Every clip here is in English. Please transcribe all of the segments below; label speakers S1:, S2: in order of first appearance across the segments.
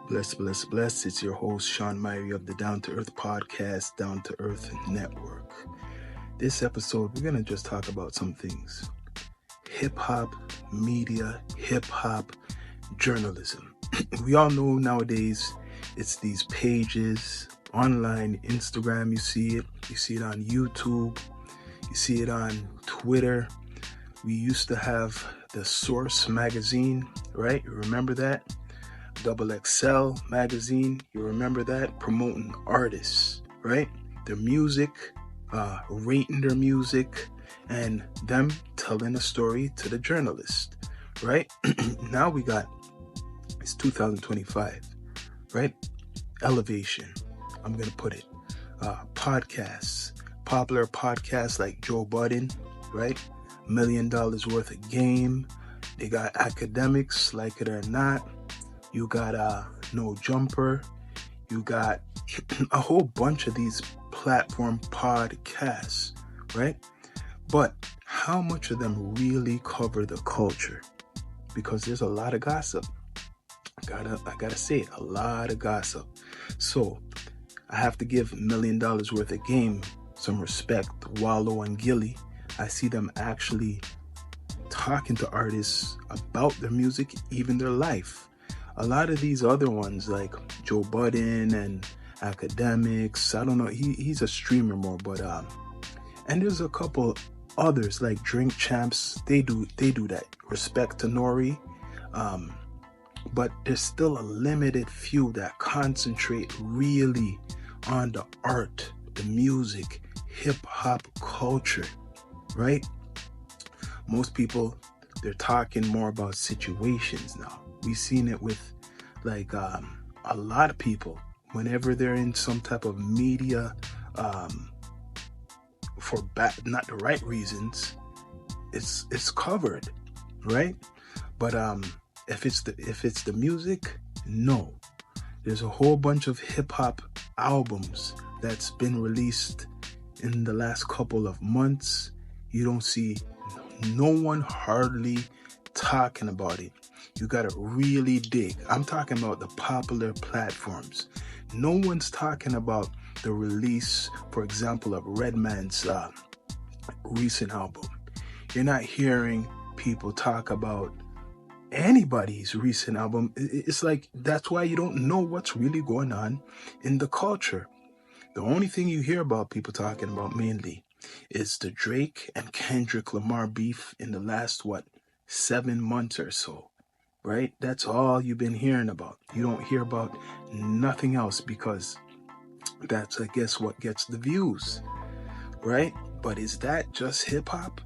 S1: Bless. It's your host, Sean Myrie of the Down to Earth podcast, Down to Earth Network. This episode, we're going to just talk about some things. Hip-hop, media, hip-hop, journalism. We all know nowadays it's these pages, online, Instagram, you see it on YouTube, you see it on Twitter. We used to have the Source magazine, right? You remember that? Double XL magazine, you remember that? Promoting artists, right? Their music, rating their music, and them telling a story to the journalist, right? Now it's 2025, right? Elevation, I'm going to put it. Podcasts, popular podcasts like Joe Budden, right? $1 million worth of game. They got academics, like it or not. You got No Jumper. You got a whole bunch of these platform podcasts, right? But how much of them really cover the culture? Because there's a lot of gossip. I gotta say it, a lot of gossip. So I have to give $1 million worth of game some respect. Wallow and Gilly, I see them actually talking to artists about their music, even their life. A lot of these other ones like Joe Budden and Academics, I don't know, he's a streamer more, but and there's a couple others like Drink Champs, they do that. Respect to Nori, but there's still a limited few that concentrate really on the art, the music, hip-hop culture, right? Most people, they're talking more about situations now. We've seen it with like a lot of people whenever they're in some type of media for not the right reasons, it's covered, right? But if it's the music, no. There's a whole bunch of hip hop albums that's been released in the last couple of months. You don't see no one hardly talking about it. You gotta really dig. I'm talking about the popular platforms. No one's talking about the release, for example, of Redman's recent album. You're not hearing people talk about anybody's recent album. It's like, that's why you don't know what's really going on in the culture. The only thing you hear about people talking about mainly is the Drake and Kendrick Lamar beef in the last, 7 months or so, right? That's all you've been hearing about. You don't hear about nothing else because that's, I guess, what gets the views, right? But is that just hip-hop?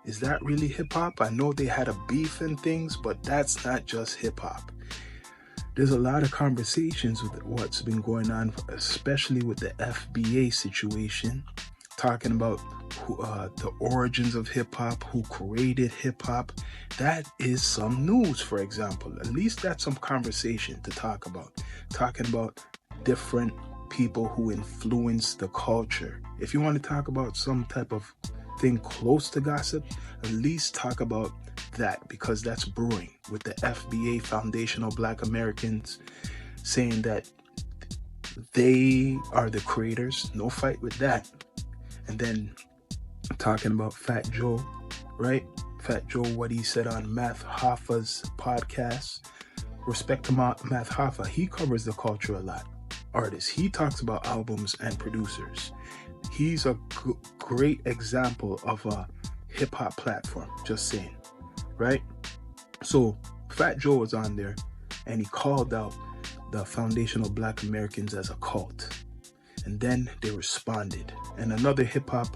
S1: Is that really hip-hop? I know they had a beef and things, but that's not just hip-hop. There's a lot of conversations with what's been going on, especially with the FBA situation, talking about the origins of hip-hop, who created hip-hop. That is some news, for example. At least that's some conversation to talk about. Talking about different people who influence the culture. If you want to talk about some type of thing close to gossip, at least talk about that, because that's brewing with the FBA, Foundational Black Americans, saying that they are the creators. No fight with that. And then talking about Fat Joe, right? Fat Joe, what he said on Math Hoffa's podcast. Respect to Math Hoffa. He covers the culture a lot. Artists. He talks about albums and producers. He's a great example of a hip-hop platform. Just saying, right? So Fat Joe was on there and he called out the Foundational Black Americans as a cult. And then they responded. And another hip-hop,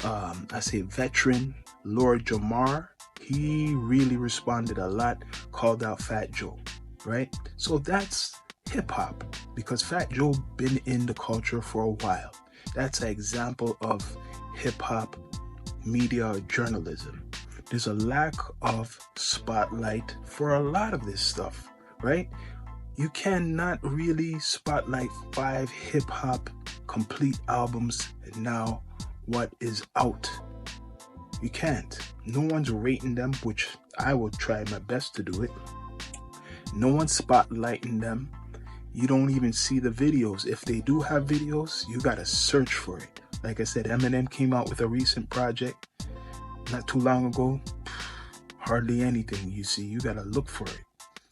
S1: veteran, Lord Jamar, he really responded a lot, called out Fat Joe, right? So that's hip-hop, because Fat Joe been in the culture for a while. That's an example of hip-hop media journalism. There's a lack of spotlight for a lot of this stuff, right? You cannot really spotlight 5 hip-hop complete albums now, what is out. You can't. No one's rating them, which I will try my best to do it. No one's spotlighting them. You don't even see the videos. If they do have videos, you gotta search for it. Like I said, Eminem came out with a recent project not too long ago. Hardly anything you see. You gotta look for it,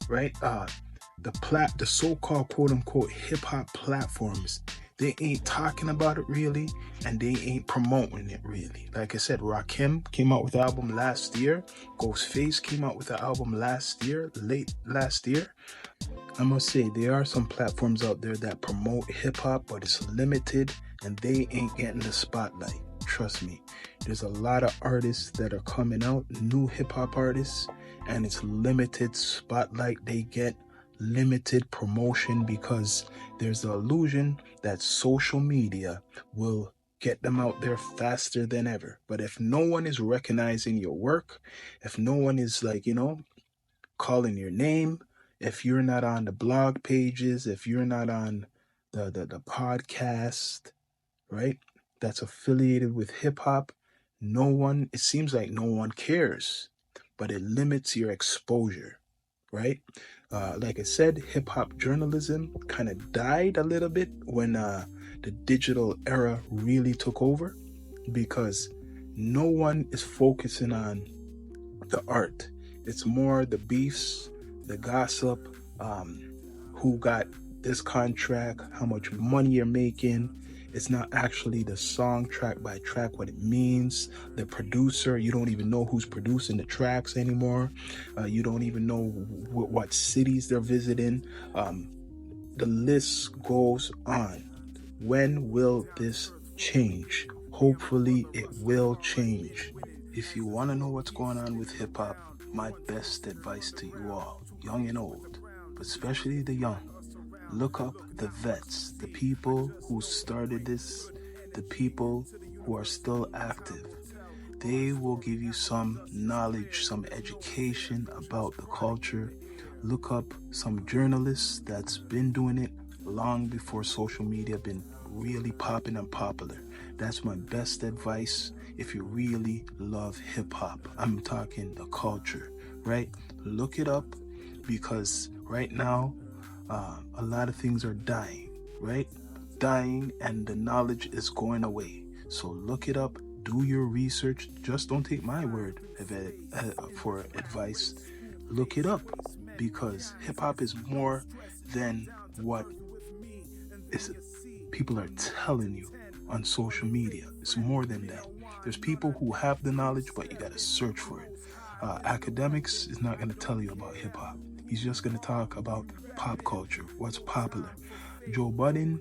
S1: right? The so-called quote-unquote hip-hop platforms, they ain't talking about it really, and they ain't promoting it really. Like I said, Rakim came out with an album last year. Ghostface came out with an album late last year. I must say, there are some platforms out there that promote hip-hop, but it's limited, and they ain't getting the spotlight. Trust me. There's a lot of artists that are coming out, new hip-hop artists, and it's limited spotlight they get, limited promotion, because there's the illusion that social media will get them out there faster than ever. But if no one is recognizing your work, if no one is calling your name, if you're not on the blog pages, if you're not on the podcast, right, that's affiliated with hip hop, it seems like no one cares, but it limits your exposure, right? Like I said, hip hop journalism kind of died a little bit when the digital era really took over, because no one is focusing on the art. It's more the beefs, the gossip, who got this contract, how much money you're making. It's not actually the song track by track, what it means. The producer, you don't even know who's producing the tracks anymore. You don't even know what cities they're visiting. The list goes on. When will this change? Hopefully it will change. If you want to know what's going on with hip hop, my best advice to you all, young and old, but especially the young, look up the vets, the people who started this, the people who are still active. They will give you some knowledge, some education about the culture. Look up some journalists that's been doing it long before social media been really popping and popular. That's my best advice if you really love hip-hop. I'm talking the culture, right? Look it up, because right now a lot of things are dying, right? Dying, and the knowledge is going away. So look it up, do your research. Just don't take my word for advice. Look it up, because hip-hop is more than what people are telling you on social media. It's more than that. There's people who have the knowledge, but you gotta search for it. Academics is not gonna tell you about hip hop. He's just gonna talk about pop culture, what's popular. Joe Budden,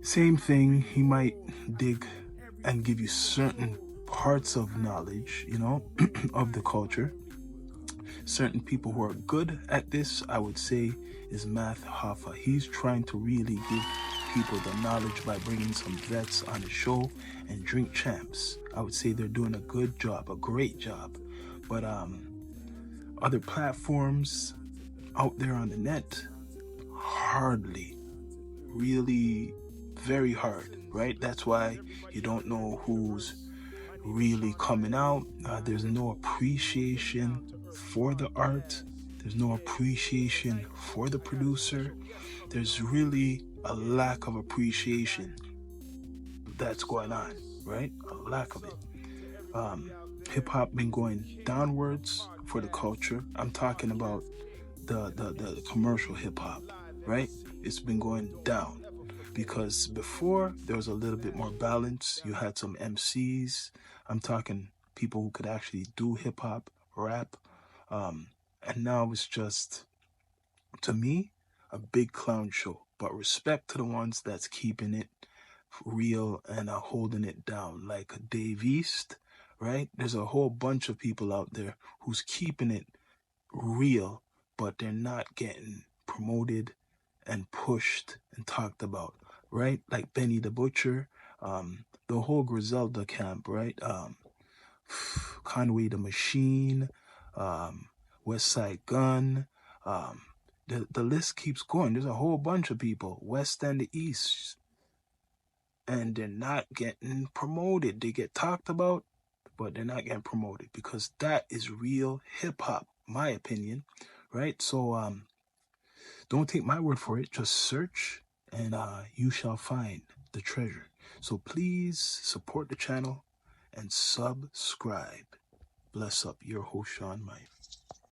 S1: same thing. He might dig and give you certain parts of knowledge, of the culture. Certain people who are good at this, I would say, is Math Hoffa. He's trying to really give people the knowledge by bringing some vets on the show, and Drink Champs. I would say they're doing a good job, a great job. But other platforms out there on the net, hardly, really very hard, right? That's why you don't know who's really coming out. There's no appreciation for the art. There's no appreciation for the producer. There's really a lack of appreciation that's going on, right? A lack of it. Hip hop been going downwards for the culture. I'm talking about the commercial hip hop, right? It's been going down, because before there was a little bit more balance. You had some MCs. I'm talking people who could actually do hip hop, rap, and now it's just, to me, a big clown show. But respect to the ones that's keeping it real and holding it down, like Dave East, right? There's a whole bunch of people out there who's keeping it real, but they're not getting promoted and pushed and talked about, right? Like Benny the Butcher, the whole Griselda camp, right? Conway the Machine, West Side Gun, the list keeps going. There's a whole bunch of people, West and the East, and they're not getting promoted. They get talked about, but they're not getting promoted, because that is real hip hop, my opinion, right? So Don't take my word for it. Just search and you shall find the treasure. So please support the channel and subscribe. Bless up, your host, Sean Mike.